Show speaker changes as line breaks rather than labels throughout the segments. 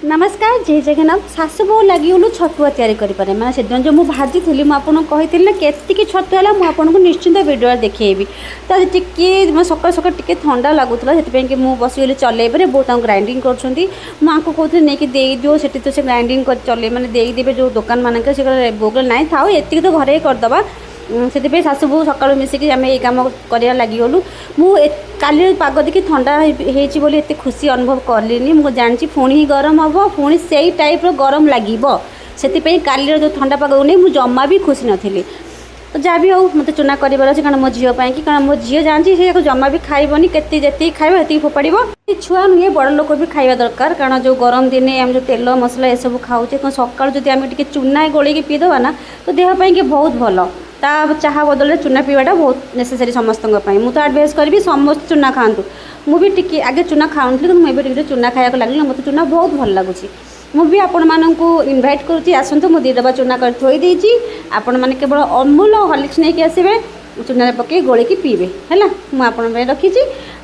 नमस्कार जय जगन्नाथ सासु बहु लगी गलु छतुआ तैयारी करें मैंने से जो मुझे भाजी थी मुझे कही ना के छतुआ है मुझे निश्चिंत भिडियो देखी तो टे सका सका टे थंडा लगुला से मुझे बसगली चल बहुत ग्राइंडिंग कर नहीं दियो से तो से ग्राइंडिंग कर चल मैंने देदेवे जो दुकान मानक से बोगल ना था ये तो घरे करदे से सासु बहु सका मिसिक आम ये कम कर लगिगलु काली पाग देखिए ठंडा होती खुशी अनुभव कलिनी मुझे जानी पुणी ही गरम हम पुणी से टाइप गरम लगे से काली जो ठंडा पाग नहीं मुझे जमा भी खुशी नी तो जहाँ भी हो मत चूना कर कारण मो झीपाई कि कारण मो झी जानी से जमा भी खाइबनी के खाइब ये फोपाड़ छुआ नुहे बड़ लोक भी खाଇବା दरकार कारण जो गरम दिने आम जो तेल मसला ये सब खाऊे तो सका जब चूना गोल पीदेवा ना तो देहपाई कि बहुत भल ता चाह बदल चूना पीवाटा बहुत नेसेसरी समस्त मुझे आडभाइस करी समस्त चूना खातु मुझे टी आगे चूना खाऊनी कि मुझे चूना खाया लगे मतलब चूना बहुत भल लगुच मुझे आपण मानू इनभाइट करुँची आसतु मुझे 2 डब्बा चूना कर थोड़ी आपण मैंने केवल अमूल हॉर्लिक्स नहीं कि आसबे चूना पकई गोलिकी पीबे है मुझे रखी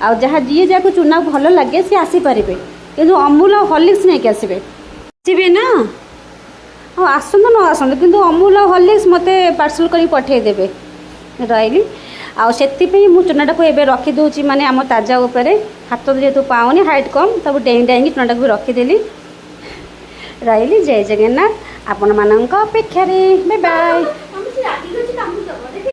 आ जहाँ जी जहाँ चूना भल लगे सी आसीपारे कि अमूल हॉर्लिक्स नहीं कि आसबे आसबे ना हाँ आसतु न आसतु किंतु अमूल हॉर्लिक्स मत पार्सल कर पठेदेवे रही आती चूनाटा को एवं रखीदे माने आम ताजा उपरे हाथ जेहतु पाऊनी हाइट कम तब डेई डेई चूनाटा को भी रखीदेली रही जय जगन्नाथ आपण मानक अपेक्षा बाय बाय।